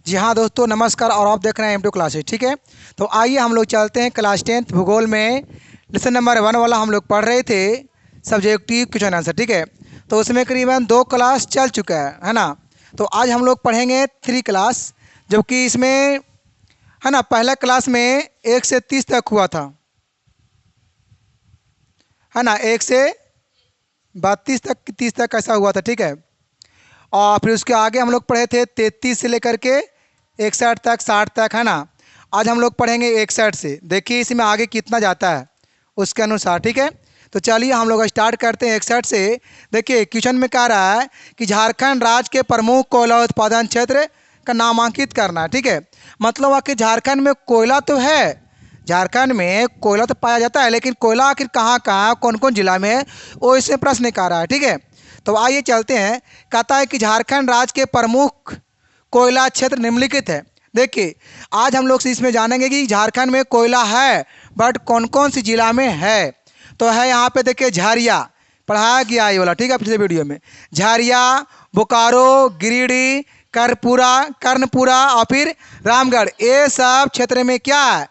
जी हाँ दोस्तों, नमस्कार। और आप देख रहे हैं M2 क्लासेस। ठीक है, तो आइए हम लोग चलते हैं क्लास 10th भूगोल में। लेसन नंबर 1 वाला हम लोग पढ़ रहे थे, सब्जेक्टिव क्वेश्चन आंसर। ठीक है, तो उसमें करीबन 2 क्लास चल चुका है ना। तो आज हम लोग पढ़ेंगे 3 क्लास, जबकि इसमें है ना पहला क्लास में 1 से 30 तक हुआ था, है ना। 1 से 32 तक 30 तक ऐसा हुआ था। ठीक है, और फिर उसके आगे हम लोग पढ़े थे 33 से लेकर के 61 तक, 60 तक, है ना। आज हम लोग पढ़ेंगे 61 से। देखिए इसमें आगे कितना जाता है उसके अनुसार। ठीक है, तो चलिए हम लोग स्टार्ट करते हैं 61 से। देखिए क्वेश्चन में कह रहा है कि झारखंड राज्य के प्रमुख कोयला उत्पादन क्षेत्र का नामांकित करना है। ठीक है, मतलब आखिर झारखंड में कोयला तो है, झारखंड में कोयला तो पाया जाता है, लेकिन कोयला आखिर कहाँ कहाँ कौन कौन जिला में है वो इसमें प्रश्न कर रहा है। ठीक है, तो आइए चलते हैं। कहता है कि झारखंड राज्य के प्रमुख कोयला क्षेत्र निम्नलिखित है। देखिए आज हम लोग इसमें जानेंगे कि झारखंड में कोयला है, बट कौन कौन सी जिला में है। तो है यहाँ पे देखिए झरिया, पढ़ाया गया ये वाला। ठीक है, पिछले वीडियो में झरिया, बोकारो, गिरिडीह, कर्णपुरा और फिर रामगढ़, ये सब क्षेत्र में क्या है,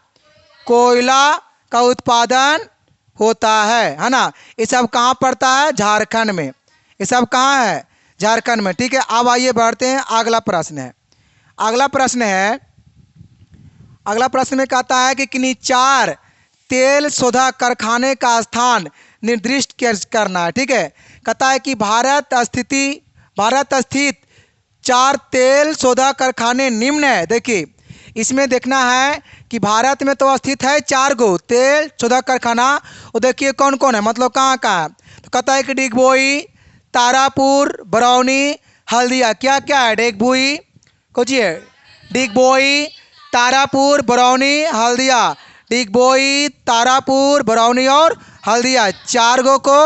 कोयला का उत्पादन होता है ना। ये सब कहाँ पड़ता है, झारखंड में। ये सब कहाँ है, झारखंड में। ठीक है, अब आइए बढ़ते हैं। अगला प्रश्न है, अगला प्रश्न में कहता है कि किन्हीं 4 तेल शोधक कारखाने का स्थान निर्दिष्ट करना है। ठीक है, कहता है कि भारत स्थित 4 तेल शोधक कारखाने निम्न है। देखिए इसमें देखना है कि भारत में तो स्थित है 4 गो तेल शोधक कारखाना। वो देखिए कौन कौन है, मतलब कहाँ कहाँ है। तो कहता है कि डिगबोई, तारापुर, बरौनी, हल्दिया। क्या क्या है, डिगबोई, कुछ है, डिगबोई, तारापुर, बरौनी, हल्दिया। डिगबोई, तारापुर, बरौनी और हल्दिया, 4 गो को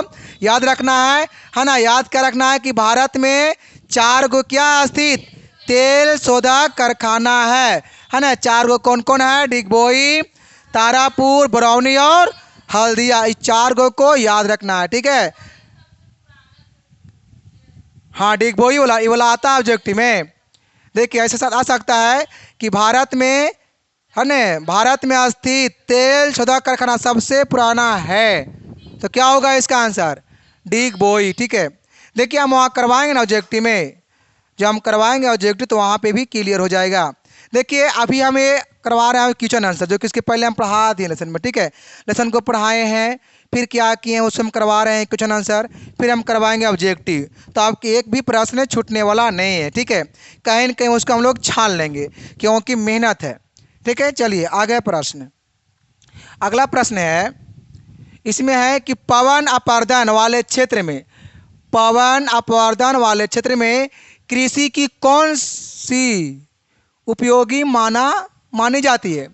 याद रखना है ना। याद क्या रखना है कि भारत में 4 गो क्या स्थित तेल शोधक कारखाना है ना। 4 गो कौन कौन है, डिगबोई, तारापुर, बरौनी और हल्दिया। इस 4 गो को याद रखना है। ठीक है, हाँ डिगबोई वाला ये वाला आता है ऑब्जेक्टिव में। देखिए ऐसे साथ आ सकता है कि भारत में है ना, भारत में स्थित तेल शोधक कारखाना सबसे पुराना है। तो क्या होगा इसका आंसर, डिगबोई। ठीक है, देखिए हम वहाँ करवाएंगे ना ऑब्जेक्टिव में, जब हम करवाएंगे ऑब्जेक्टिव तो वहाँ पे भी क्लियर हो जाएगा। देखिए अभी हम ये करवा रहे हैं क्वेश्चन आंसर, जो कि इसके पहले हम पढ़ा दिए लेसन में। ठीक है, लेसन को पढ़ाए हैं, फिर क्या किए हैं उससे हम करवा रहे हैं क्वेश्चन आंसर, फिर हम करवाएंगे ऑब्जेक्टिव। तो आपके एक भी प्रश्न छूटने वाला नहीं है। ठीक है, कहीं न कहीं उसको हम लोग छान लेंगे, क्योंकि मेहनत है। ठीक है, चलिए आगे प्रश्न। अगला प्रश्न है, इसमें है कि पवन अपरदन वाले क्षेत्र में कृषि की कौन सी उपयोगी मानी जाती है।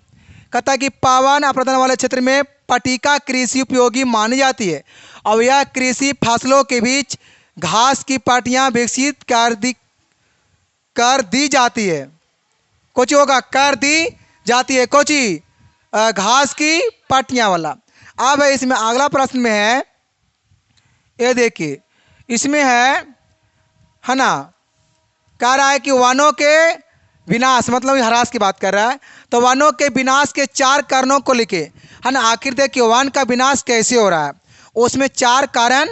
कहता है कि पवन अपरदन वाले क्षेत्र में पट्टिका कृषि उपयोगी मानी जाती है, और यह कृषि फसलों के बीच घास की पट्टियां विकसित कर दी जाती है। कुछ होगा, कर दी जाती है, कुछ घास की पट्टियां वाला। अब इसमें अगला प्रश्न में है, ये देखिए इसमें है ना, कह रहा है कि वनों के विनाश, मतलब ह्रास की बात कर रहा है। तो वनों के विनाश के 4 कारणों को लिखे, है ना। आखिर देखिए वन का विनाश कैसे हो रहा है, उसमें 4 कारण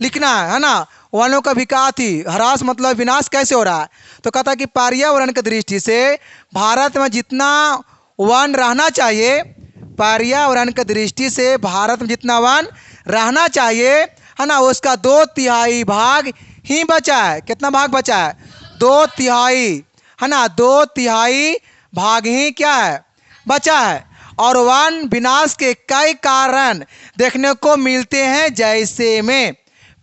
लिखना है ना। वनों का विकास ही ह्रास मतलब विनाश कैसे हो रहा है। तो कहता है कि पर्यावरण की दृष्टि से भारत में जितना वन रहना चाहिए, पर्यावरण की दृष्टि से भारत में जितना वन रहना चाहिए, है ना, उसका 2/3 भाग ही बचा है। कितना भाग बचा है, 2/3, है ना। 2/3 भाग ही क्या है, बचा है। और वन विनाश के कई कारण देखने को मिलते हैं, जैसे में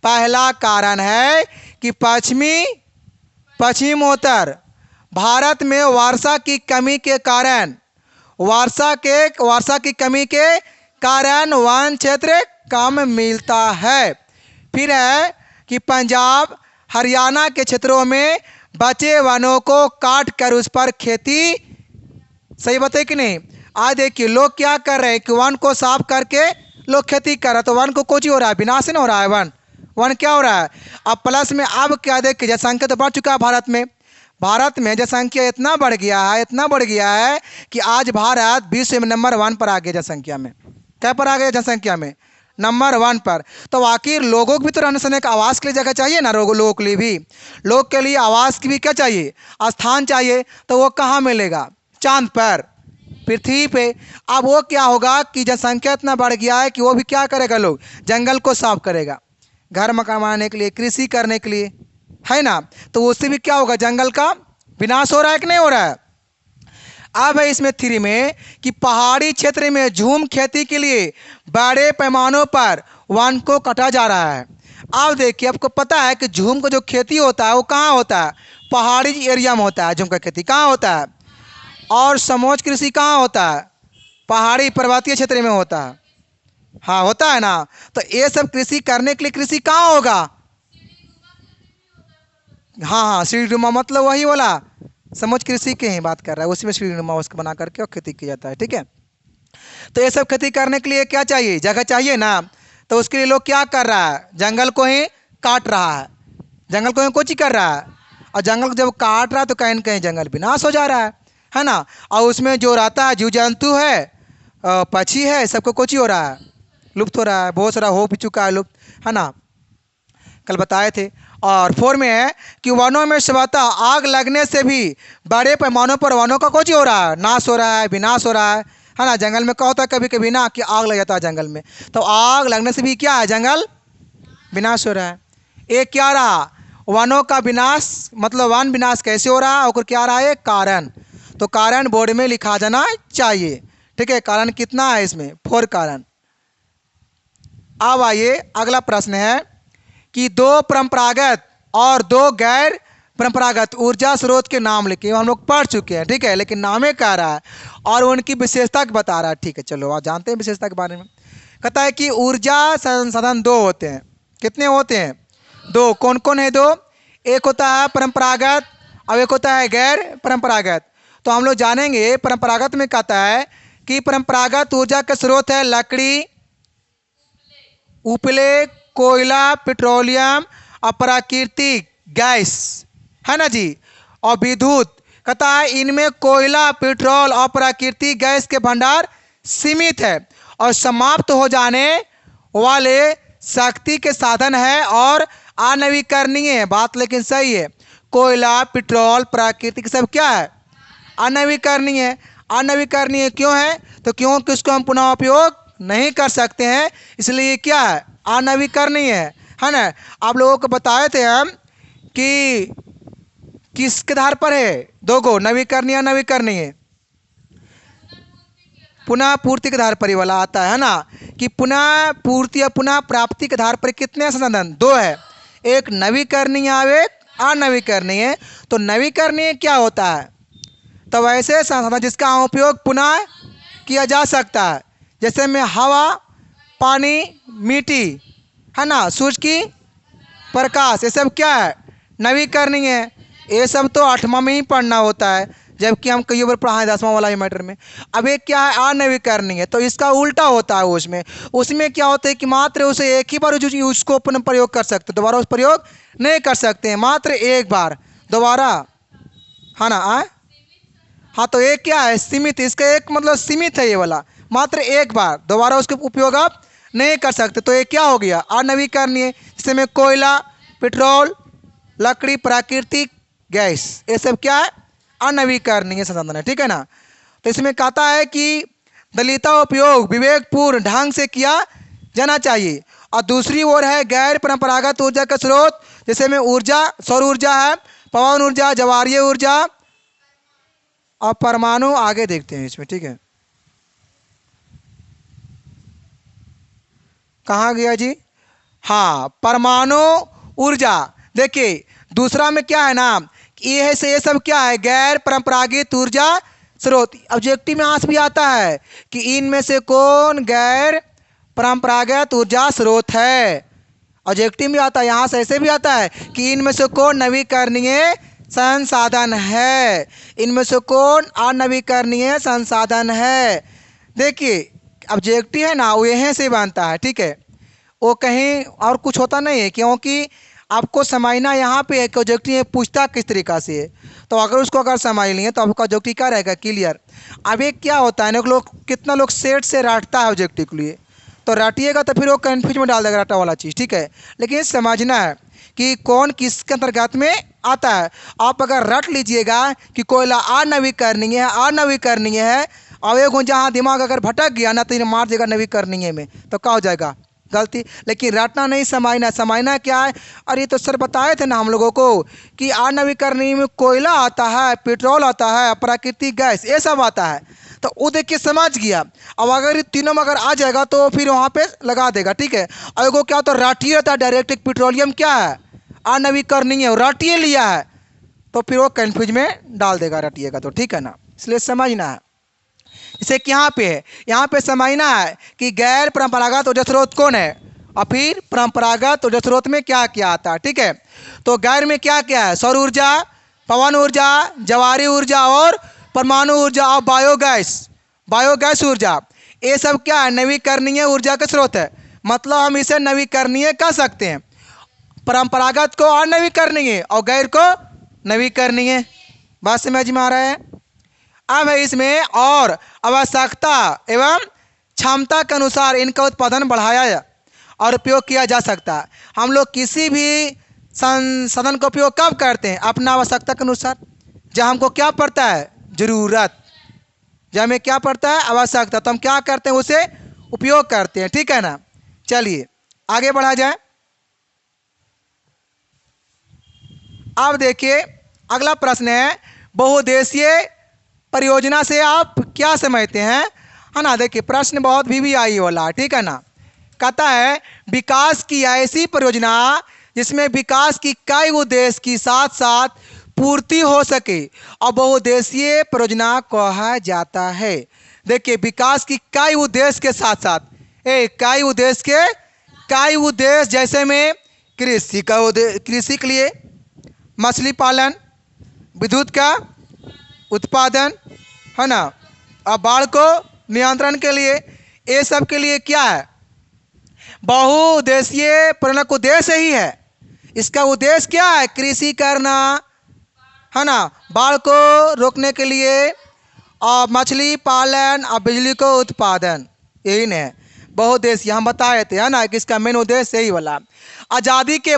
पहला कारण है कि पश्चिमोत्तर भारत में वर्षा की कमी के कारण वन क्षेत्र कम मिलता है। फिर है कि पंजाब हरियाणा के क्षेत्रों में बचे वनों को काट कर उस पर खेती, सही बताए कि नहीं। आज देखिए लोग क्या कर रहे हैं कि वन को साफ करके लोग खेती कर रहे हैं, तो वन को कुछ ही हो रहा है, विनाश नहीं हो रहा है, वन क्या हो रहा है। अब प्लस में अब क्या देखिए जनसंख्या तो बढ़ चुका है भारत में, भारत में जनसंख्या इतना बढ़ गया है, इतना बढ़ गया है कि आज भारत विश्व में नंबर 1 पर आ गया जनसंख्या में। क्या पर आ गया जनसंख्या में? नंबर 1 पर। तो आखिर लोगों को भी तो रहने सहने का आवास के लिए जगह चाहिए ना, लोगों के लिए भी, लोग के लिए आवास की भी क्या चाहिए? स्थान चाहिए। तो वो कहाँ मिलेगा? चांद पर, पृथ्वी पे। अब वो क्या होगा कि जनसंख्या इतना बढ़ गया है कि वो भी क्या करेगा? लोग जंगल को साफ करेगा घर मकान बनाने के लिए, कृषि करने के लिए, है ना। तो उससे भी क्या होगा? जंगल का विनाश हो रहा है कि नहीं हो रहा है? अब है इसमें 3 में कि पहाड़ी क्षेत्र में झूम खेती के लिए बड़े पैमानों पर वन को काटा जा रहा है। अब देखिए, आपको पता है कि झूम का जो खेती होता है वो कहाँ होता है? पहाड़ी एरिया में होता है। झूम का खेती कहाँ होता है? और समोच्च कृषि कहाँ होता है? पहाड़ी पर्वतीय क्षेत्र में होता है। हाँ, होता है ना। तो ये सब कृषि करने के लिए कृषि कहाँ होगा? हाँ हाँ, सीढ़ीनुमा मतलब वही वाला समोच्च कृषि की ही बात कर रहा है, उसी में सीढ़ीनुमा उसको बना करके और खेती की जाता है। ठीक है। तो ये सब खेती करने के लिए क्या चाहिए? जगह चाहिए ना। तो उसके लिए लोग क्या कर रहा है? जंगल को ही काट रहा है। जंगल को ही कुछ ही कर रहा है। और जंगल को जब काट रहा है तो कहीं न कहीं जंगल विनाश हो जा रहा है ना। और उसमें जो रहता है जीव जंतु है, पक्षी है, सबको कुछ ही हो रहा है, लुप्त हो रहा है। बहुत सारा हो भी चुका है लुप्त, है ना, कल बताए थे। और 4 में है कि वनों में स्वतः आग लगने से भी बड़े पैमानों पर वनों का कुछ हो रहा है, नाश हो रहा है, विनाश हो रहा है ना। जंगल में क्या होता है कभी कभी ना कि आग लग जाता है जंगल में, तो आग लगने से भी क्या है? जंगल विनाश हो रहा है। एक क्या रहा? वनों का विनाश, मतलब वन विनाश कैसे हो रहा है और क्या रहा है? कारण। तो कारण बोर्ड में लिखा जाना चाहिए। ठीक है। कारण कितना है इसमें? 4 कारण। अब आइए अगला प्रश्न है कि 2 परंपरागत और 2 गैर परंपरागत ऊर्जा स्रोत के नाम लिखे। हम लोग पढ़ चुके हैं, ठीक है, लेकिन नामे कह रहा है और उनकी विशेषता बता रहा है। ठीक है, चलो आप जानते हैं विशेषता के बारे में। कहता है कि ऊर्जा संसाधन 2 होते हैं। कितने होते हैं? 2। कौन कौन है 2? एक होता है परंपरागत और एक होता है गैर परंपरागत। तो हम लोग जानेंगे परंपरागत में कहता है कि परंपरागत ऊर्जा का स्रोत है लकड़ी, उपले, कोयला, पेट्रोलियम और प्राकृतिक गैस, है ना जी। और विद्युत कहता है इनमें कोयला, पेट्रोल और प्राकृतिक गैस के भंडार सीमित है और समाप्त हो जाने वाले शक्ति के साधन है और अनवीकरणीय है। बात लेकिन सही है। कोयला, पेट्रोल, प्राकृतिक सब क्या है? अनवीकरणीय है। अनवीकरणीय क्यों है? तो क्योंकि उसको हम पुनः उपयोग नहीं कर सकते हैं, इसलिए क्या है? अनवीकरणीय है ना। आप लोगों को बताए थे हम कि किसके आधार पर है? 2 गो, नवीकरणीय, नवीकरणीय, पुनः पूर्ति के आधार पर ही वाला आता है ना, कि पुनः पूर्ति या पुनः प्राप्ति के आधार पर कितने संसाधन? 2 है, एक नवीकरणीय और एक अनवीकरणीय। तो नवीकरणीय क्या होता है? तो वैसे संसाधन जिसका उपयोग पुनः किया जा सकता है, जैसे में हवा, पानी, मिट्टी, है ना, सूरज की प्रकाश, ये सब क्या है? नवीकरणीय है। ये सब तो 8वां में ही पढ़ना होता है, जबकि हम कई बार पढ़ा है 10वां वाला मैटर में। अब एक क्या है? अनवीकरणीय, तो इसका उल्टा होता है। उसमें क्या होता है कि मात्र उसे एक ही बार उसको पुनः प्रयोग कर सकते, दोबारा उस प्रयोग नहीं कर सकते हैं, मात्र एक बार दोबारा, है ना। हाँ, तो एक क्या है? सीमित। इसका एक मतलब सीमित है ये वाला, मात्र एक बार, दोबारा उसके उपयोग आप नहीं कर सकते। तो ये क्या हो गया? अनवीकरणीय। जैसे में कोयला, पेट्रोल, लकड़ी, प्राकृतिक गैस, ये सब क्या है? अनवीकरणीय संसाधन है। ठीक है ना। तो इसमें कहता है कि दलिता उपयोग विवेकपूर्ण ढंग से किया जाना चाहिए। और दूसरी ओर है गैर परंपरागत ऊर्जा का स्रोत, जैसे में ऊर्जा, सौर ऊर्जा है, पवन ऊर्जा, ज्वारीय ऊर्जा और परमाणु। आगे देखते हैं इसमें। ठीक है, कहाँ गया जी? हाँ, परमाणु ऊर्जा। देखिए दूसरा में क्या है ना, ये से ये सब क्या है? गैर परंपरागत ऊर्जा स्रोत। ऑब्जेक्टिव में आज भी आता है कि इनमें से कौन गैर परंपरागत ऊर्जा स्रोत है। ऑब्जेक्टिव में आता है, यहाँ से ऐसे भी आता है कि इनमें से कौन नवीकरणीय संसाधन है, इनमें से कौन अनवीकरणीय संसाधन है। देखिए ऑब्जेक्टिव है ना, वो यहीं से बनता है। ठीक है, वो कहीं और कुछ होता नहीं है, क्योंकि आपको समझना यहाँ पे है कि ऑब्जेक्टिव पूछता किस तरीका से है। तो अगर उसको अगर समझ लिए तो आपका ऑब्जेक्टिव क्या रहेगा, क्लियर। अब ये क्या होता है ना, लोग कितना लोग सेट से रटता है ऑब्जेक्टिव के लिए, तो रटिएगा तो फिर वो कन्फ्यूज में डाल देगा रटा वाला चीज़, ठीक है। लेकिन समझना है कि कौन किसके अंतर्गत में आता है। आप अगर रट लीजिएगा कि कोयला अनवीकरणीय है, अनवीकरणीय है, और एक जहाँ दिमाग अगर भटक गया ना तो इन्हें मार देगा नवीकरणीय में, तो क्या हो जाएगा, गलती। लेकिन रटना नहीं, समझना। समझना क्या है, अरे तो सर बताए थे ना हम लोगों को कि अनवीकरणीय में कोयला आता है, पेट्रोल आता है, प्राकृतिक गैस, ये सब आता है। तो वो देख के समझ गया। अब अगर ये तीनों में अगर आ जाएगा तो फिर वहाँ पे लगा देगा, ठीक है। और एगो क्या होता है, राटिए रहता है डायरेक्ट। पेट्रोलियम क्या है, अनवीकरणीय है, राटिए लिया है, तो फिर वो कन्फ्यूज में डाल देगा रटिएगा तो, ठीक है ना। इसलिए समझना है। जैसे कि यहाँ पे है, यहाँ पे समझना है कि गैर परंपरागत ऊर्जा स्रोत कौन है, और फिर परंपरागत ऊर्जा स्रोत में क्या क्या आता है, ठीक है। तो गैर में क्या क्या है, सौर ऊर्जा, पवन ऊर्जा, जवारी ऊर्जा और परमाणु ऊर्जा और बायोगैस, बायोगैस ऊर्जा, ये सब क्या है, नवीकरणीय ऊर्जा का स्रोत है। मतलब हम इसे नवीकरणीय कह सकते हैं। परंपरागत को अनवीकरणीय और गैर को नवीकरणीय। बात समझ में आ रहा है। अब है इसमें और आवश्यकता एवं क्षमता के अनुसार इनका उत्पादन बढ़ाया और उपयोग किया जा सकता है। हम लोग किसी भी संसाधन का उपयोग कब करते हैं, अपना आवश्यकता के अनुसार। जब हमको क्या पड़ता है, जरूरत, जब हमें क्या पड़ता है, आवश्यकता, तो हम क्या करते हैं, उसे उपयोग करते हैं, ठीक है ना। चलिए आगे बढ़ा जाए। अब देखिए अगला प्रश्न है, बहुउद्देशीय परियोजना से आप क्या समझते हैं, है ना। देखिए प्रश्न बहुत भी आई वाला, ठीक है ना। कहता है विकास की ऐसी परियोजना जिसमें विकास की कई उद्देश्य की साथ साथ पूर्ति हो सके और बहुउद्देशीय परियोजना कहा जाता है। देखिए विकास की कई उद्देश्य के साथ साथ, कई उद्देश्य के कई उद्देश्य, जैसे में कृषि का उद्देश्य, कृषि के लिए, मछली पालन, विद्युत का उत्पादन, है ना, और बाढ़ को नियंत्रण के लिए, ये सब के लिए क्या है, बहुउद्देशीय परियोजना का उद्देश्य ही है। इसका उद्देश्य क्या है, कृषि करना, है ना, बाढ़ को रोकने के लिए, और मछली पालन और बिजली को उत्पादन, यही नहीं है बहुउद्देशीय। हम बताए थे, है ना, कि इसका मेन उद्देश्य यही वाला। आज़ादी के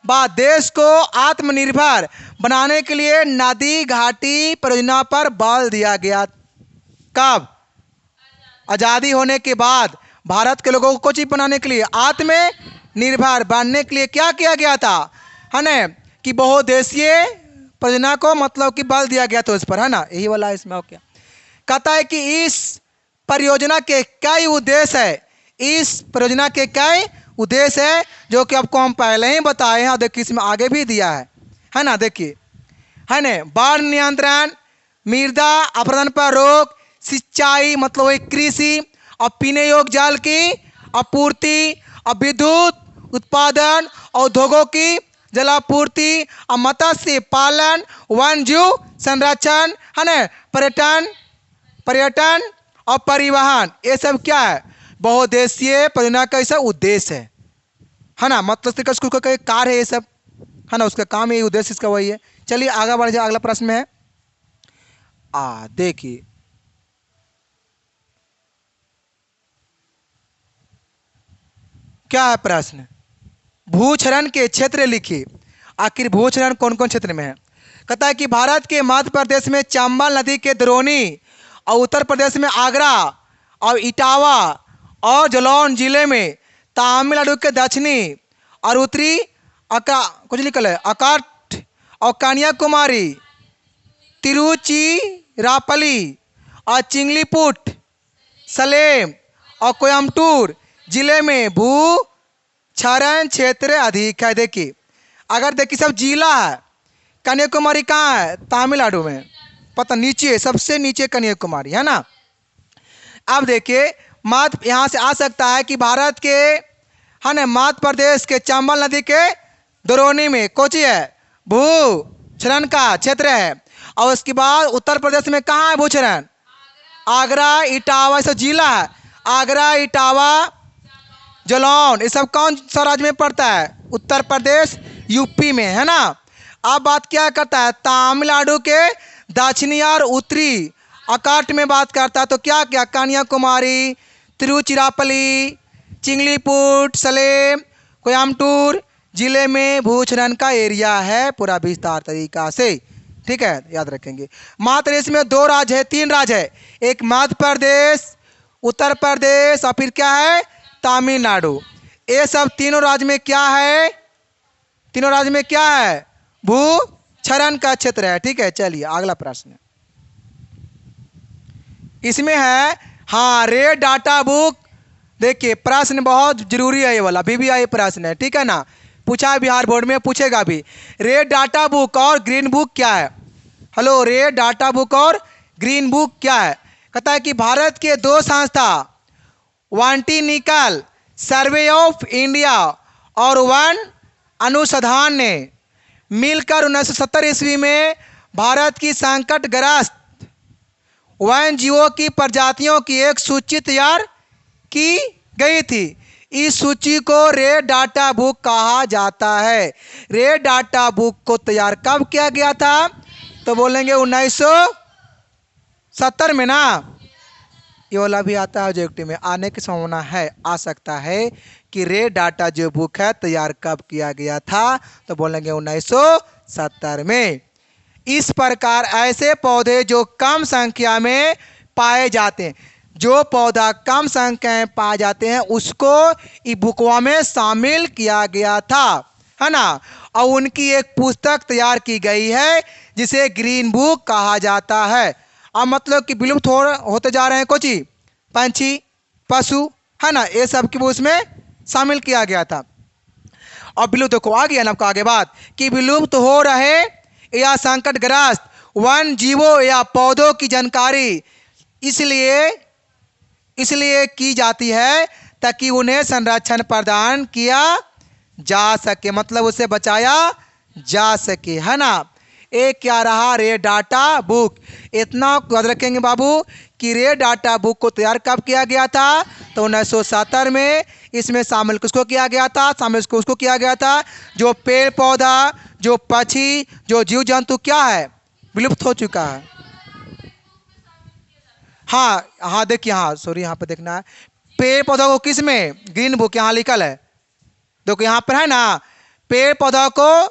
बाद देश को आत्मनिर्भर बनाने के लिए नदी घाटी परियोजना पर बल दिया गया। कब, आज़ादी होने के बाद भारत के लोगों को चीज बनाने के लिए, आत्मनिर्भर बनने के लिए क्या किया गया था, है ना, कि बहुउद्देशीय परियोजना को मतलब कि बल दिया गया तो इस पर, है ना, यही वाला इसमें। क्या कहता है कि इस परियोजना के कई उद्देश्य है, इस परियोजना के कई उद्देश्य है जो कि आपको हम पहले ही बताए हैं, और देखिए इसमें आगे भी दिया है ना। देखिए, है ना, बाढ़ नियंत्रण, मृदा अपरदन पर रोक, सिंचाई मतलब वही कृषि, और पीने योग्य जल की आपूर्ति, और विद्युत उत्पादन, उद्योगों की जलापूर्ति, और मत्स्य पालन, वन जीव संरक्षण, है ना, पर्यटन और परिवहन, ये सब क्या है, बहुउद्देशीय परियोजना का ऐसा उद्देश्य है ना। मतलब उसका कार्य है ये सब, है ना, उसका काम, यही उद्देश्य इसका वही है। चलिए आगे बढ़ जाए, अगला प्रश्न में है, देखिए क्या है प्रश्न, भूक्षरण के क्षेत्र लिखिए। आखिर भूक्षरण कौन कौन क्षेत्र में है। कहता है कि भारत के मध्य प्रदेश में चंबल नदी के द्रोणी, और उत्तर प्रदेश में आगरा और इटावा और जालौन जिले में, तमिलनाडु के दक्षिणी और उत्तरी कुछ निकल है अकाट और कन्याकुमारी, तिरुचिरापल्ली और चिंगलीपुट, सलेम और कोयम्बटूर जिले में भूक्षरण क्षेत्र अधिक है। देखिए अगर देखिए सब जिला है, कन्याकुमारी कहाँ है, तमिलनाडु में, पता नीचे, सबसे नीचे कन्याकुमारी, है ना। अब देखिए मध्य यहाँ से आ सकता है कि भारत के, है ना, मध्य प्रदेश के चंबल नदी के द्रोणी में कोची है, भूक्षरण का क्षेत्र है। और उसके बाद उत्तर प्रदेश में कहाँ है भूक्षरण, आगरा, इटावा, सब जिला है, आगरा, इटावा, जालौन, ये सब कौन सा राज्य में पड़ता है, उत्तर प्रदेश, यूपी में, है ना। अब बात क्या करता है, तमिलनाडु के दक्षिणी और उत्तरी अकाट में बात करता है। तो क्या क्या, कन्याकुमारी, तिरुचिरापल्ली, चिंगलीपुट, सलेम, कोयम्बटूर जिले में भूचरण का एरिया है पूरा विस्तार तरीका से। ठीक है, याद रखेंगे। मात्र इसमें 2 राज्य है, 3 राज्य है, एक मध्य प्रदेश, उत्तर प्रदेश और फिर क्या है, तमिलनाडु। ये सब तीनों राज्य में क्या है, तीनों राज्य में क्या है, भूक्षरण का क्षेत्र है। ठीक है, चलिए अगला प्रश्न इसमें है, हाँ, रेड डाटा बुक। देखिए प्रश्न बहुत जरूरी है, ये वाला बीबीआई प्रश्न है। ठीक है ना, पूछा है बिहार बोर्ड में, पूछेगा भी। रेड डाटा बुक और ग्रीन बुक क्या है? हेलो, रेड डाटा बुक और ग्रीन बुक क्या है? कहता है कि भारत के 2 संस्था वांटिनिकल सर्वे ऑफ इंडिया और वन अनुसंधान ने मिलकर 1970 ईस्वी में भारत की संकटग्रस्त वन जीवों की प्रजातियों की एक सूची तैयार की गई थी। इस सूची को रेड डाटा बुक कहा जाता है। रेड डाटा बुक को तैयार कब किया गया था? तो बोलेंगे 1970 में ना। ये वाला भी आता है ऑब्जेक्टिव में, आने की संभावना है, आ सकता है कि रेड डाटा जो बुक है तैयार कब किया गया था? तो बोलेंगे 1970 में। इस प्रकार ऐसे पौधे जो कम संख्या में पाए जाते हैं, जो पौधा कम संख्या में पाए जाते हैं उसको इस बुकवा में शामिल किया गया था, है ना। और उनकी एक पुस्तक तैयार की गई है जिसे ग्रीन बुक कहा जाता है। अब मतलब कि विलुप्त होते जा रहे हैं कुछ पंछी, पशु, है ना, ये सब की उसमें शामिल किया गया था। और विलुप्त देखो आ गया ना आपका आगे बात कि विलुप्त हो रहे या संकटग्रस्त वन जीवों या पौधों की जानकारी इसलिए की जाती है ताकि उन्हें संरक्षण प्रदान किया जा सके, मतलब उसे बचाया जा सके, है ना। एक क्या रहा, रेड डाटा बुक। इतना याद रखेंगे बाबू कि रेड डाटा बुक को तैयार कब किया गया था? तो 1970 में। इसमें शामिल किसको किया गया था? शामिल उसको किया गया था जो पेड़ पौधा, जो पक्षी, जो जीव जंतु क्या है, विलुप्त हो चुका है। हाँ हाँ, देखिए, हाँ सॉरी, यहाँ पे देखना है पेड़ पौधा को किस में, ग्रीन बुक यहाँ लिखल है, देखो यहाँ पर है ना, पेड़ पौधा को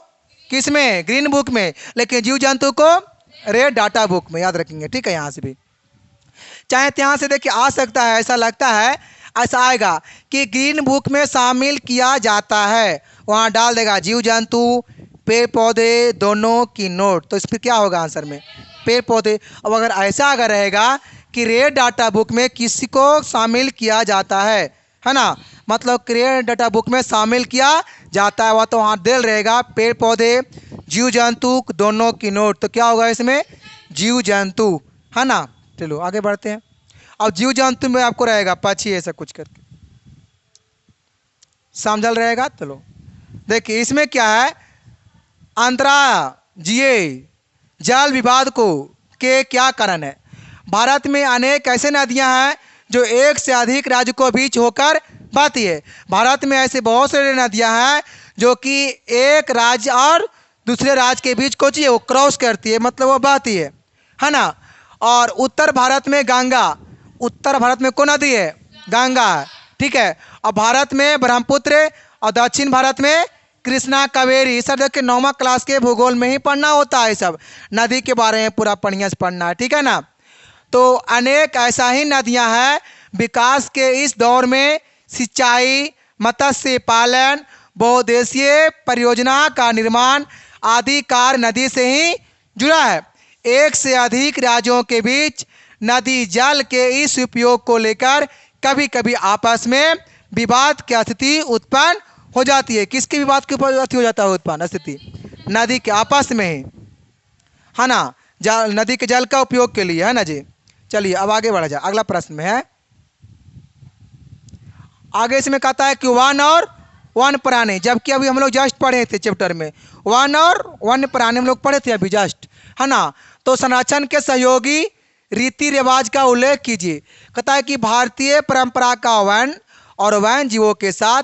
किस में, ग्रीन बुक में, लेकिन जीव जंतु को रेड डाटा बुक में, याद रखेंगे। ठीक है, यहाँ से भी चाहे यहाँ से देखिए आ सकता है, ऐसा लगता है, ऐसा आएगा कि ग्रीन बुक में शामिल किया जाता है, वहाँ डाल देगा जीव जंतु पेड़ पौधे दोनों की नोट, तो इस पर क्या होगा आंसर में, पेड़ पौधे। अब अगर ऐसा अगर रहेगा कि रेड डाटा बुक में किसी को शामिल किया जाता है ना, मतलब रेड डाटा बुक में शामिल किया जाता है, वह तो वहाँ दिल रहेगा पेड़ पौधे जीव जंतु दोनों की नोट, तो क्या होगा इसमें, जीव जंतु, है ना। चलो आगे बढ़ते हैं। अब जीव जंतु में आपको रहेगा पक्षी, ऐसा कुछ करके समझल रहेगा। चलो देखिए इसमें क्या है, अंतर्राज्यीय जल विवाद के क्या कारण है? भारत में अनेक ऐसे नदियां हैं जो एक से अधिक राज्य को बीच होकर बहती है। भारत में ऐसे बहुत सारे नदियां हैं जो कि एक राज्य और दूसरे राज्य के बीच को चाहिए वो क्रॉस करती है, मतलब वो बहती है ना। और उत्तर भारत में गंगा, उत्तर भारत में कौन नदी है, गंगा है। ठीक है, और भारत में ब्रह्मपुत्र और दक्षिण भारत में कृष्णा कावेरी। सब देखिए 9वां क्लास के भूगोल में ही पढ़ना होता है, सब नदी के बारे में पूरा बढ़िया से पढ़ना है। ठीक है ना। तो अनेक ऐसा ही नदियां हैं, विकास के इस दौर में सिंचाई, मत्स्य पालन, बहुउद्देशीय परियोजना का निर्माण आदि कार्य नदी से ही जुड़ा है। एक से अधिक राज्यों के बीच नदी जल के इस उपयोग को लेकर कभी कभी आपस में विवाद की स्थिति उत्पन्न हो जाती है। किसके विवाद की हो जाता है उत्पन्न स्थिति? नदी के आपस में ही, है ना, जल, नदी के जल का उपयोग के लिए, है ना जी। चलिए अब आगे बढ़ा जाए, अगला प्रश्न में है, आगे इसमें कहता है कि वन और वन्य प्राणी, जबकि अभी हम लोग जस्ट पढ़े थे चैप्टर में वन और वन्य प्राणी हम लोग पढ़े थे अभी जस्ट, है ना। तो संरक्षण के सहयोगी रीति रिवाज का उल्लेख कीजिए। कहता है कि भारतीय परंपरा का वन और वन्य जीवों के साथ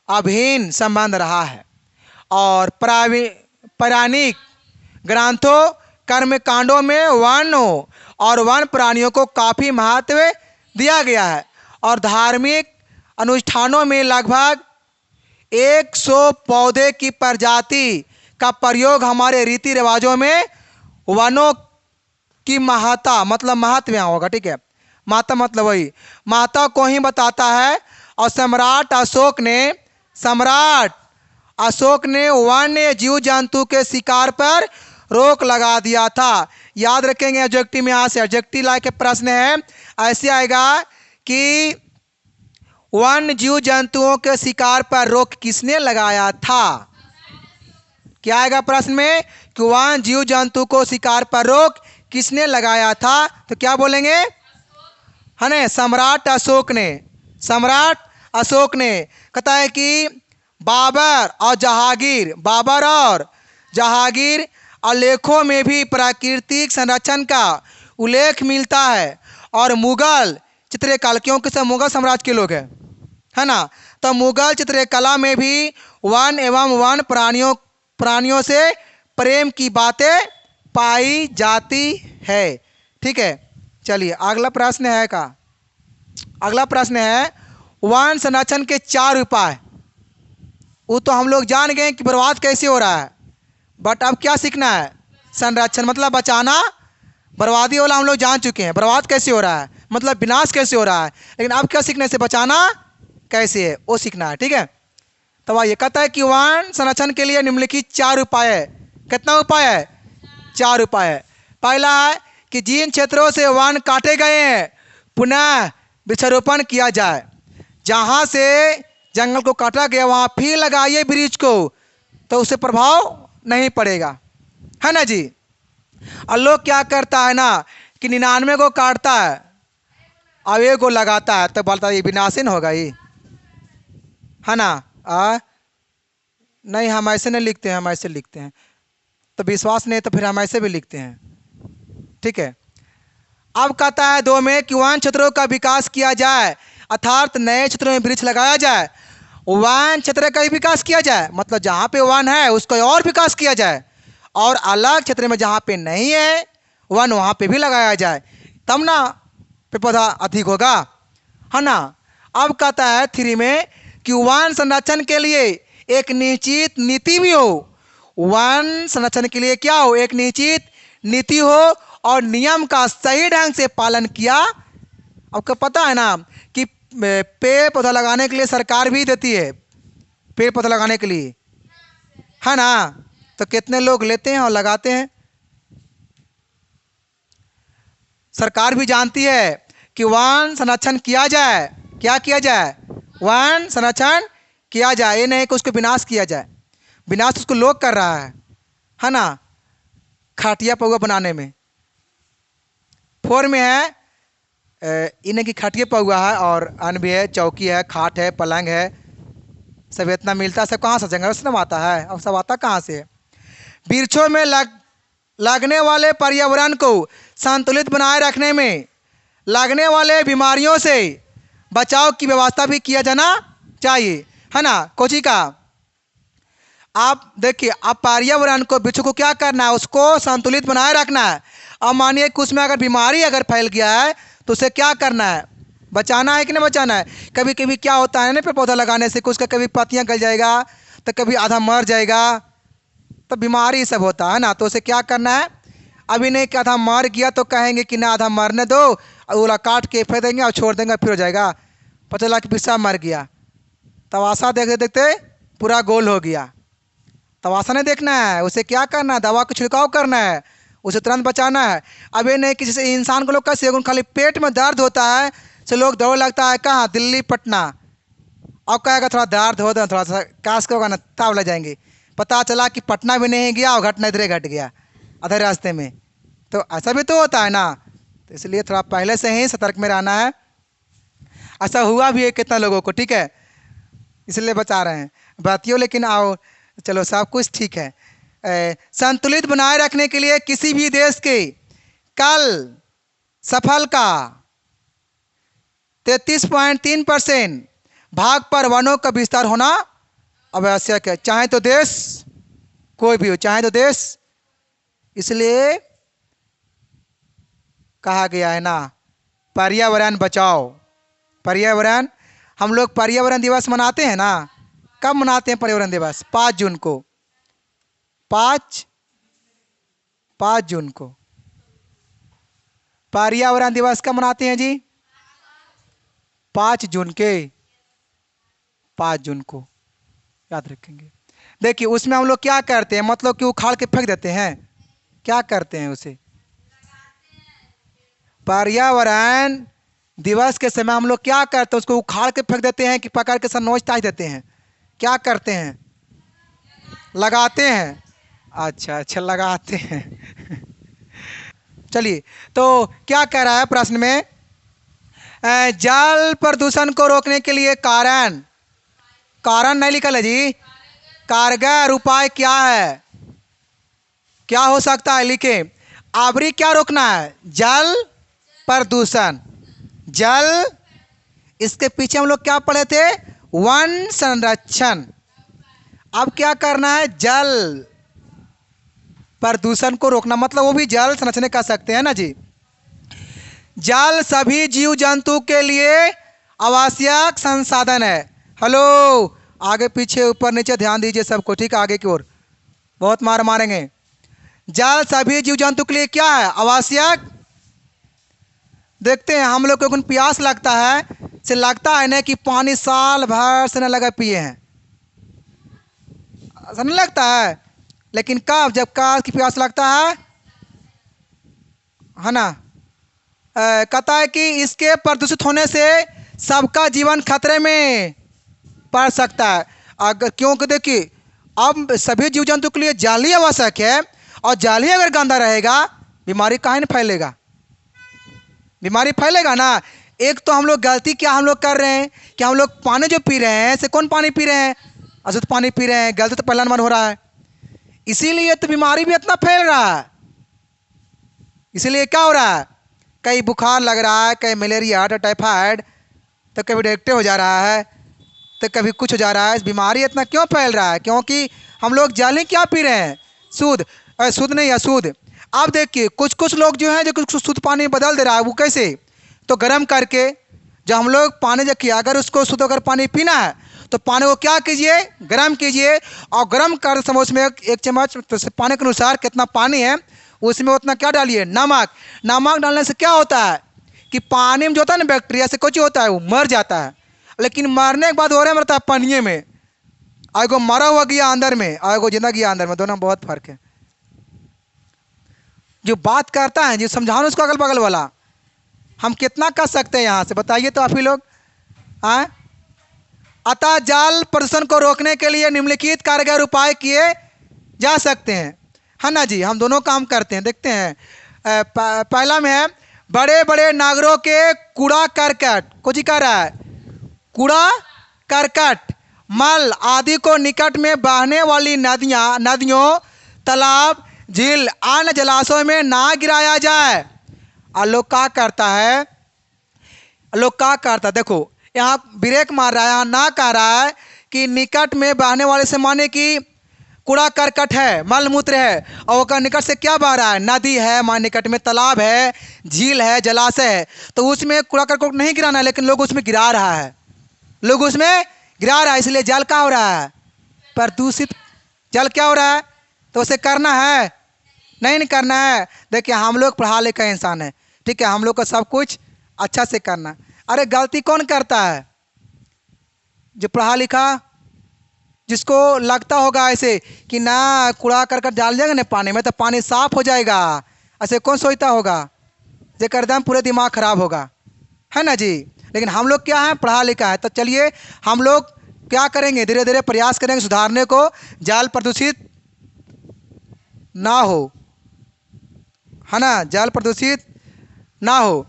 अभिन्न संबंध रहा है और पौराणिक ग्रंथों कर्म कांडों में वन हो और वन प्राणियों को काफ़ी महत्व दिया गया है और धार्मिक अनुष्ठानों में लगभग 100 पौधे की प्रजाति का प्रयोग हमारे रीति रिवाजों में वनों की महत्ता मतलब महत्व यहाँ होगा, ठीक है। महत्ता मतलब वही महत्ता को ही बताता है। और सम्राट अशोक ने वन्य जीव जंतु के शिकार पर रोक लगा दिया था। याद रखेंगे एडजेक्टिव में, यहाँ से एडजेक्टिव लाके प्रश्न है ऐसे आएगा कि वन्य जीव जंतुओं के शिकार पर रोक किसने लगाया था। क्या आएगा प्रश्न में कि वन्य जीव जंतु को शिकार पर रोक किसने लगाया था, तो क्या बोलेंगे, है ना, सम्राट अशोक ने। कहता है कि बाबर और जहांगीर आलेखों में भी प्राकृतिक संरक्षण का उल्लेख मिलता है। और मुगल चित्रकला, क्योंकि सब मुगल साम्राज्य के लोग हैं, है ना, तो मुगल चित्रकला में भी वन एवं वन प्राणियों से प्रेम की बातें पाई जाती है, ठीक है। चलिए अगला प्रश्न है अगला प्रश्न है वन संरक्षण के 4 उपाय। वो तो हम लोग जान गए कि बर्बाद कैसे हो रहा है, बट अब क्या सीखना है, संरक्षण मतलब बचाना। बर्बादी वाला हम लोग जान चुके हैं, बर्बाद कैसे हो रहा है मतलब विनाश कैसे हो रहा है, लेकिन अब क्या सीखने से बचाना कैसे है वो सीखना है, ठीक है। तो ये कहता है कि वन संरक्षण के लिए निम्नलिखित 4 उपाय है। कितना उपाय है, 4 उपाय है। पहला है कि जिन क्षेत्रों से वन काटे गए हैं पुनः वृक्षारोपण किया जाए। जहाँ से जंगल को काटा गया वहाँ फिर लगाइए वृक्ष को, तो उससे प्रभाव नहीं पड़ेगा, है ना जी। और लोग क्या करता है ना कि 99 को काटता है और 1 को लगाता है, तो बोलता है ये विनाशीन होगा ये, है ना। नहीं हम ऐसे नहीं लिखते हैं, हम ऐसे लिखते हैं, तो विश्वास नहीं तो फिर हम ऐसे भी लिखते हैं, ठीक है। अब कहता है 2 में कि वन क्षेत्रों का विकास किया जाए, अर्थात नए क्षेत्रों में वृक्ष लगाया जाए। वन क्षेत्र का ही विकास किया जाए मतलब जहाँ पे वन है उसका और विकास किया जाए, और अलग क्षेत्र में जहाँ पे नहीं है वन वहाँ पे भी लगाया जाए, तब ना पेड़ पौधा अधिक होगा, है ना। अब कहता है 3 में कि वन संरक्षण के लिए एक निश्चित नीति भी हो। वन संरक्षण के लिए क्या हो, एक निश्चित नीति हो और नियम का सही ढंग से पालन किया। आपको पता है ना कि पेड़ पौधा लगाने के लिए सरकार भी देती है, पेड़ पौधा लगाने के लिए, है ना, तो कितने लोग लेते हैं और लगाते हैं। सरकार भी जानती है कि वन संरक्षण किया जाए, क्या किया जाए, वन संरक्षण किया जाए, ये नहीं कि उसको विनाश किया जाए। विनाश उसको लोग कर रहा है ना, खाटिया पौवा बनाने में। 4 में है इन्हें की खटिया पौवा है और अन्न भी है, चौकी है, खाट है, पलंग है, सब इतना मिलता है। सब कहाँ से, जंगल से आता है, और सब आता कहाँ से। वृक्षों में लगने वाले पर्यावरण को संतुलित बनाए रखने में लगने वाले बीमारियों से बचाव की व्यवस्था भी किया जाना चाहिए, है ना। कोची का आप देखिए, आप पर्यावरण को, वृक्ष को क्या करना है, उसको संतुलित बनाए रखना है। अब मानिए कि उसमें अगर बीमारी अगर फैल गया है तो उसे क्या करना है, बचाना है कि नहीं बचाना है। कभी कभी क्या होता है ना, पेड़ पौधा लगाने से उसका कभी पत्तियां गल जाएगा, तो कभी आधा मर जाएगा, तो बीमारी सब होता है ना। तो उसे क्या करना है, अभी नहीं कि आधा मर गया तो कहेंगे कि ना आधा मरने दो, ओला काट के फेंक देंगे और छोड़ देंगे, फिर हो जाएगा, पता चला कि पिस्सा मर गया। तवासा देखते देखते पूरा गोल हो गया। तवासा नहीं देखना है, उसे क्या करना है, दवा का छिड़काव करना है, उसे तुरंत बचाना है। अब ये नहीं कि जैसे इंसान को लोग कैसे खाली पेट में दर्द होता है तो लोग दौड़ लगता है कहाँ, दिल्ली पटना, अब कहेगा थोड़ा दर्द हो थोड़ा सा काश होगा ना, तब ले जाएंगे। पता चला कि पटना भी नहीं गया और घटना इधरे घट गया आधे रास्ते में, तो ऐसा भी तो होता है ना। तो इसलिए थोड़ा पहले से ही सतर्क में रहना है। ऐसा हुआ भी है कितना लोगों को, ठीक है, इसलिए बचा रहे हैं बातियों। लेकिन आओ चलो सब कुछ ठीक है। संतुलित बनाए रखने के लिए किसी भी देश के कल सफल का 33.3% भाग पर वनों का विस्तार होना आवश्यक है। चाहे तो देश कोई भी हो, चाहे तो देश इसलिए कहा गया है ना, पर्यावरण बचाओ। पर्यावरण, हम लोग पर्यावरण दिवस मनाते हैं ना, कब मनाते हैं पर्यावरण दिवस? 5 जून को। 5 जून को पर्यावरण दिवस कब मनाते हैं जी? 5 जून के, 5 जून को याद रखेंगे। देखिए उसमें हम लोग क्या करते हैं, मतलब कि उखाड़ के फेंक देते हैं, क्या करते हैं उसे? पर्यावरण दिवस के समय हम लोग क्या करते हैं, उसको उखाड़ के फेंक देते हैं कि पकड़ के नोच ताच देते हैं? क्या करते हैं? लगाते हैं। अच्छा अच्छा, लगाते हैं। चलिए, तो क्या कह रहा है प्रश्न में? जल प्रदूषण को रोकने के लिए कारण, कारण नहीं लिखा है जी, कारगर उपाय क्या है, क्या हो सकता है, लिखे। आवरी क्या रोकना है? जल प्रदूषण, जल, इसके पीछे हम लोग क्या पढ़े थे? वन संरक्षण। अब क्या करना है? जल प्रदूषण को रोकना, मतलब वो भी जल संरक्षण कर सकते हैं ना जी। जल सभी जीव जंतु के लिए आवश्यक संसाधन है। हेलो, आगे पीछे ऊपर नीचे ध्यान दीजिए सबको, ठीक है, आगे की ओर बहुत मार मारेंगे। जल सभी जीव जंतु के लिए क्या है? आवश्यक। देखते हैं हम लोग को प्यास लगता है, से लगता है ना कि पानी साल भर से न लगा पिए हैं, ऐसा नहीं लगता है? लेकिन कब? जब काल की प्यास लगता है ना। कहता है कि इसके प्रदूषित होने से सबका जीवन खतरे में पड़ सकता है। अगर, क्योंकि देखिए अब सभी जीव जंतु के लिए जल ही आवश्यक है, और जल ही अगर गंदा रहेगा बीमारी काहे नहीं फैलेगा? बीमारी फैलेगा ना। एक तो हम लोग गलती क्या हम लोग कर रहे हैं कि हम लोग पानी जो पी रहे हैं, से कौन पानी पी रहे हैं? अशुद्ध पानी पी रहे हैं। गलती तो पहला नंबर हो रहा है, इसीलिए तो बीमारी भी इतना फैल रहा है। इसीलिए क्या हो रहा है? कहीं बुखार लग रहा है, कहीं मलेरिया, टाइफाइड, तो कभी डायरेक्टे हो जा रहा है, तो कभी कुछ हो जा रहा है। बीमारी इतना क्यों फैल रहा है? क्योंकि हम लोग जल ही क्या पी रहे हैं? शुद्ध, शुद्ध नहीं, अशुद्ध। अब देखिए कुछ कुछ लोग जो हैं जो कुछ शुद्ध पानी बदल दे रहा है। वो कैसे? तो गर्म करके, जब हम लोग पानी जब किया, अगर उसको शुद्ध अगर पानी पीना है तो पानी को क्या कीजिए? गर्म कीजिए, और गर्म कर समय उसमें एक चम्मच, तो पानी के अनुसार कितना पानी है उसमें उतना क्या डालिए? नमक। नमक डालने से क्या होता है कि पानी में जो होता है ना बैक्टीरिया से कुछ होता है, वो मर जाता है। लेकिन मरने के बाद हो रहा मरता है पानी में, आगो मरा हुआ गया अंदर में, आगो जिंदा गया अंदर में, दोनों बहुत फर्क है। जो बात करता है, जो समझाना उसको अगल बगल वाला, हम कितना कर सकते हैं यहाँ से बताइए तो आप ही लोग। हाँ, अतः जल प्रदूषण को रोकने के लिए निम्नलिखित कारगर उपाय किए जा सकते हैं, है ना जी। हम दोनों काम करते हैं, देखते हैं। पहला में है बड़े बड़े नगरों के कूड़ा करकट, कुछ ही कह रहा है, कूड़ा करकट, मल आदि को निकट में बहने वाली नदियों, तालाब, झील, अन्य जलाशयों में ना गिराया जाए। और लोग क्या करता है, लोग क्या करता है, देखो यहाँ ब्रेक मार रहा है, यहाँ ना कह रहा है कि निकट में बहने वाले से, माने कि कूड़ा करकट है, मल मूत्र है, और वो निकट से क्या बह रहा है? नदी है, मान निकट में तालाब है, झील है, जलाशय है, तो उसमें कूड़ा करकट नहीं गिराना है, लेकिन लोग उसमें गिरा रहा है, लोग उसमें गिरा रहा है, इसलिए जल क्या हो रहा है? प्रदूषित। जल क्या हो रहा है? तो उसे करना है? नहीं करना है। देखिए हम लोग पढ़ा लिखा इंसान है, ठीक है, हम लोग को सब कुछ अच्छा से करना है। अरे गलती कौन करता है? जो पढ़ा लिखा, जिसको लगता होगा ऐसे कि ना कूड़ा करकट डाल जाएगा ना पानी में तो पानी साफ हो जाएगा, ऐसे कौन सोचता होगा? जो एकदम पूरे दिमाग खराब होगा, है ना जी। लेकिन हम लोग क्या है? पढ़ा लिखा है। तो चलिए हम लोग क्या करेंगे? धीरे धीरे प्रयास करेंगे सुधारने को, जल प्रदूषित ना हो, है ना, जल प्रदूषित ना हो।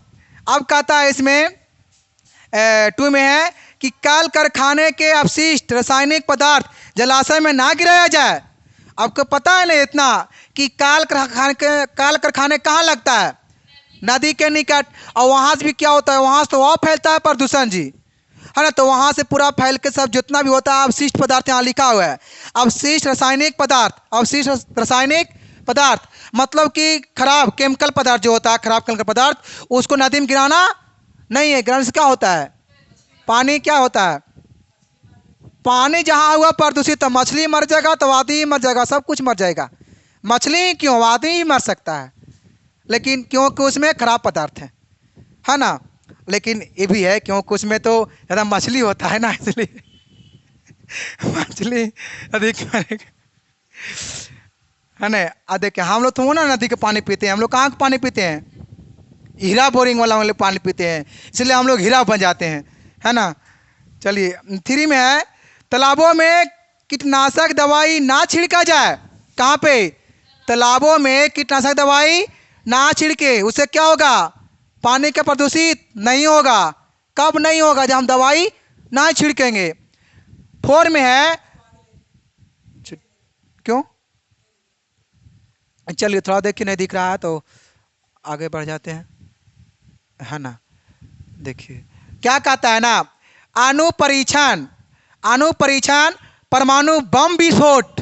अब कहता है इसमें 2 में है कि कल कारखाने के अपशिष्ट रासायनिक पदार्थ जलाशय में ना गिराया जाए। आपको पता है ना इतना कि कल कारखाने कहाँ लगता है? नदी के निकट, और वहाँ से भी क्या होता है? वहाँ से तो वहाँ फैलता है प्रदूषण जी, है ना। तो वहाँ से पूरा फैल के सब जितना भी होता है अवशिष्ट पदार्थ, यहाँ लिखा हुआ है अवशिष्ट रासायनिक पदार्थ, अवशिष्ट रासायनिक पदार्थ, मतलब कि खराब केमिकल पदार्थ जो होता है, खराब केमिकल पदार्थ, उसको नदी में गिराना नहीं है। गिराने से क्या होता है, पानी क्या होता है, पानी जहाँ हुआ प्रदूषित तो मछली मर जाएगा, तो आदमी मर जाएगा, सब कुछ मर जाएगा। मछली क्यों, आदमी ही मर सकता है, लेकिन क्योंकि उसमें खराब पदार्थ है ना। लेकिन ये भी है क्योंकि उसमें तो ज़्यादा मछली होता है ना, इसलिए मछली अधिक है ना। देखिए हम लोग तो ना नदी के पानी पीते हैं, हम लोग कहाँ का पानी पीते हैं, हीरा बोरिंग वाला हम लोग पानी पीते हैं, इसलिए हम लोग हीरा बन जाते हैं, है ना। चलिए 3 में है, तालाबों में कीटनाशक दवाई ना छिड़का जाए। कहाँ पे, तालाबों में कीटनाशक दवाई ना छिड़के, उससे क्या होगा, पानी का प्रदूषित नहीं होगा। कब नहीं होगा, जब हम दवाई ना छिड़केंगे। 4 में है, क्यों, चलिए थोड़ा देखिए, नहीं दिख रहा है तो आगे बढ़ जाते हैं, है ना। देखिए क्या कहता है ना, अणु परीक्षण, अणु परीक्षण परमाणु बम विस्फोट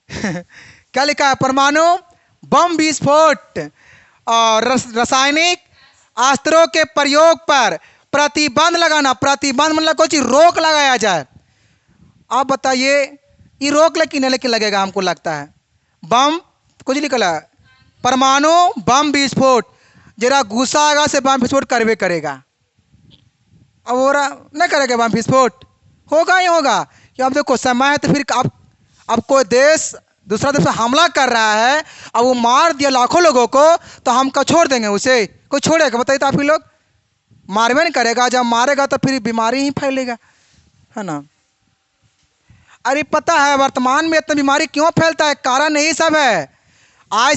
क्या लिखा है, परमाणु बम विस्फोट और रासायनिक अस्त्रों के प्रयोग पर प्रतिबंध लगाना। प्रतिबंध मतलब कोई चीज रोक लगाया जाए। आप बताइए ये रोक लेकिन नहीं, लेकिन लगेगा हमको लगता है। बम कुछ निकला, परमाणु बम विस्फोट, जरा गुस्सा आएगा से बम विस्फोट करवे करेगा। अब हो रहा नहीं करेगा बम विस्फोट, होगा ही होगा। कि अब देखो समय है तो फिर अब कोई देश दूसरा देश पर हमला कर रहा है, अब वो मार दिया लाखों लोगों को, तो हम क्या छोड़ देंगे उसे, कोई छोड़ेगा बताइए। तो आप ही लोग मारवे नहीं करेगा, जब मारेगा तो फिर बीमारी ही फैलेगा, है ना। अरे पता है वर्तमान में इतना बीमारी क्यों फैलता है, कारण यही सब है। आज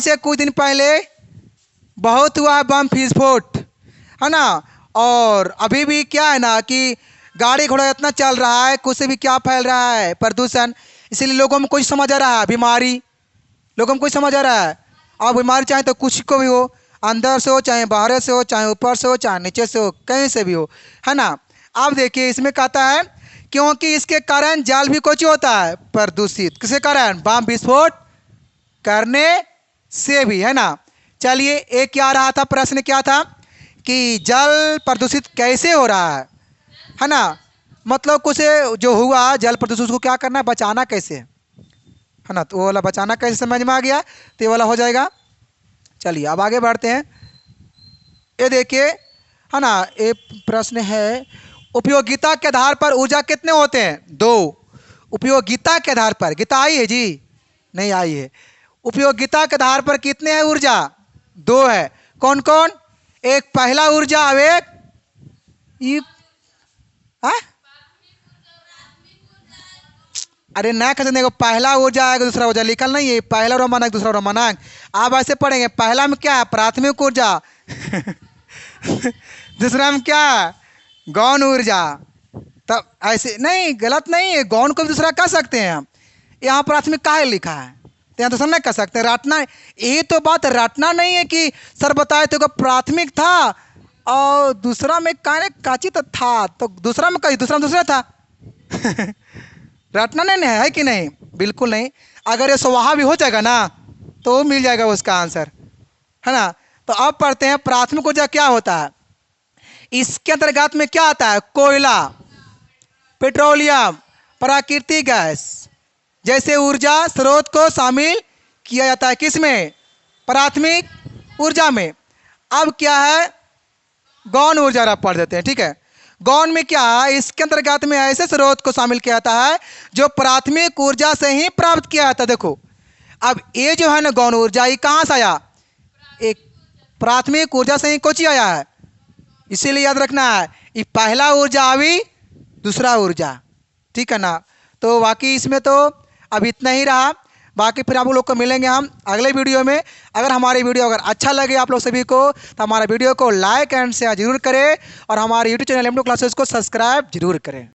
से कुछ दिन पहले बहुत हुआ है बम विस्फोट, है ना। और अभी भी क्या है ना कि गाड़ी घोड़ा इतना चल रहा है, कुछ से भी क्या फैल रहा है, प्रदूषण। इसीलिए लोगों में कुछ समझ आ रहा है, बीमारी लोगों में कुछ समझ आ रहा है। अब बीमारी चाहे तो कुछ को भी हो, अंदर से हो चाहे बाहर से हो, चाहे ऊपर से हो चाहे नीचे से हो, कहीं से भी हो, है ना। अब देखिए इसमें कहता है क्योंकि इसके कारण जल भी कुछ होता है प्रदूषित, किसके कारण, बम विस्फोट करने से भी, है ना। चलिए एक क्या रहा था, प्रश्न क्या था कि जल प्रदूषित कैसे हो रहा है ना। मतलब कुछ जो हुआ जल प्रदूषण, उसको क्या करना है, बचाना कैसे है ना। तो वो वाला बचाना कैसे समझ में आ गया, तो ये वाला हो जाएगा। चलिए अब आगे बढ़ते हैं। ये देखिए है ना, ये प्रश्न है, उपयोगिता के आधार पर ऊर्जा कितने होते हैं, 2। उपयोगिता के आधार पर, गीता आई है जी, नहीं आई है। उपयोगिता के आधार पर कितने हैं ऊर्जा, 2 है। कौन कौन, एक पहला ऊर्जा, अब एक अरे ना कैसे देखो, पहला ऊर्जा आएगा दूसरा ऊर्जा, लिखल नहीं है, पहला रोमानांक दूसरा रोमानांक। आप ऐसे पढ़ेंगे, पहला में क्या है, प्राथमिक ऊर्जा दूसरा में क्या है, गौण ऊर्जा। तब ऐसे नहीं, गलत नहीं है, गौण को भी दूसरा कह सकते हैं हम। यहाँ प्राथमिक काहे लिखा है, तो यहाँ तो सब नहीं कह सकते, रटना। ये तो बात रटना नहीं है कि सर बताए तो प्राथमिक था और दूसरा में काची तो था, तो दूसरा में कहीं दूसरा था रटना नहीं है कि नहीं, बिल्कुल नहीं। अगर ये स्वाहा भी हो जाएगा ना तो मिल जाएगा उसका आंसर, है ना। तो अब पढ़ते हैं प्राथमिक ऊर्जा क्या होता है। इसके अंतर्गत में क्या आता है, कोयला, पेट्रोलियम, प्राकृतिक गैस जैसे ऊर्जा स्रोत को शामिल किया जाता है, किसमें, प्राथमिक ऊर्जा में। अब क्या है, गौण ऊर्जा पढ़ देते हैं, ठीक है। गौण में क्या है, इसके अंतर्गत में ऐसे स्रोत को शामिल किया जाता है जो प्राथमिक ऊर्जा से ही प्राप्त किया जाता है। देखो अब ये जो है ना गौण ऊर्जा, ये कहाँ से आया, एक प्राथमिक ऊर्जा से ही कोची आया है, इसीलिए याद रखना है, ये पहला ऊर्जा अभी दूसरा ऊर्जा, ठीक है ना। तो बाकी इसमें तो अब इतना ही रहा, बाकी फिर आप लोग को मिलेंगे हम अगले वीडियो में। अगर हमारी वीडियो अगर अच्छा लगे आप लोग सभी को, तो हमारे वीडियो को लाइक एंड शेयर जरूर करें और हमारे यूट्यूब चैनल M2 क्लासेस को सब्सक्राइब जरूर करें।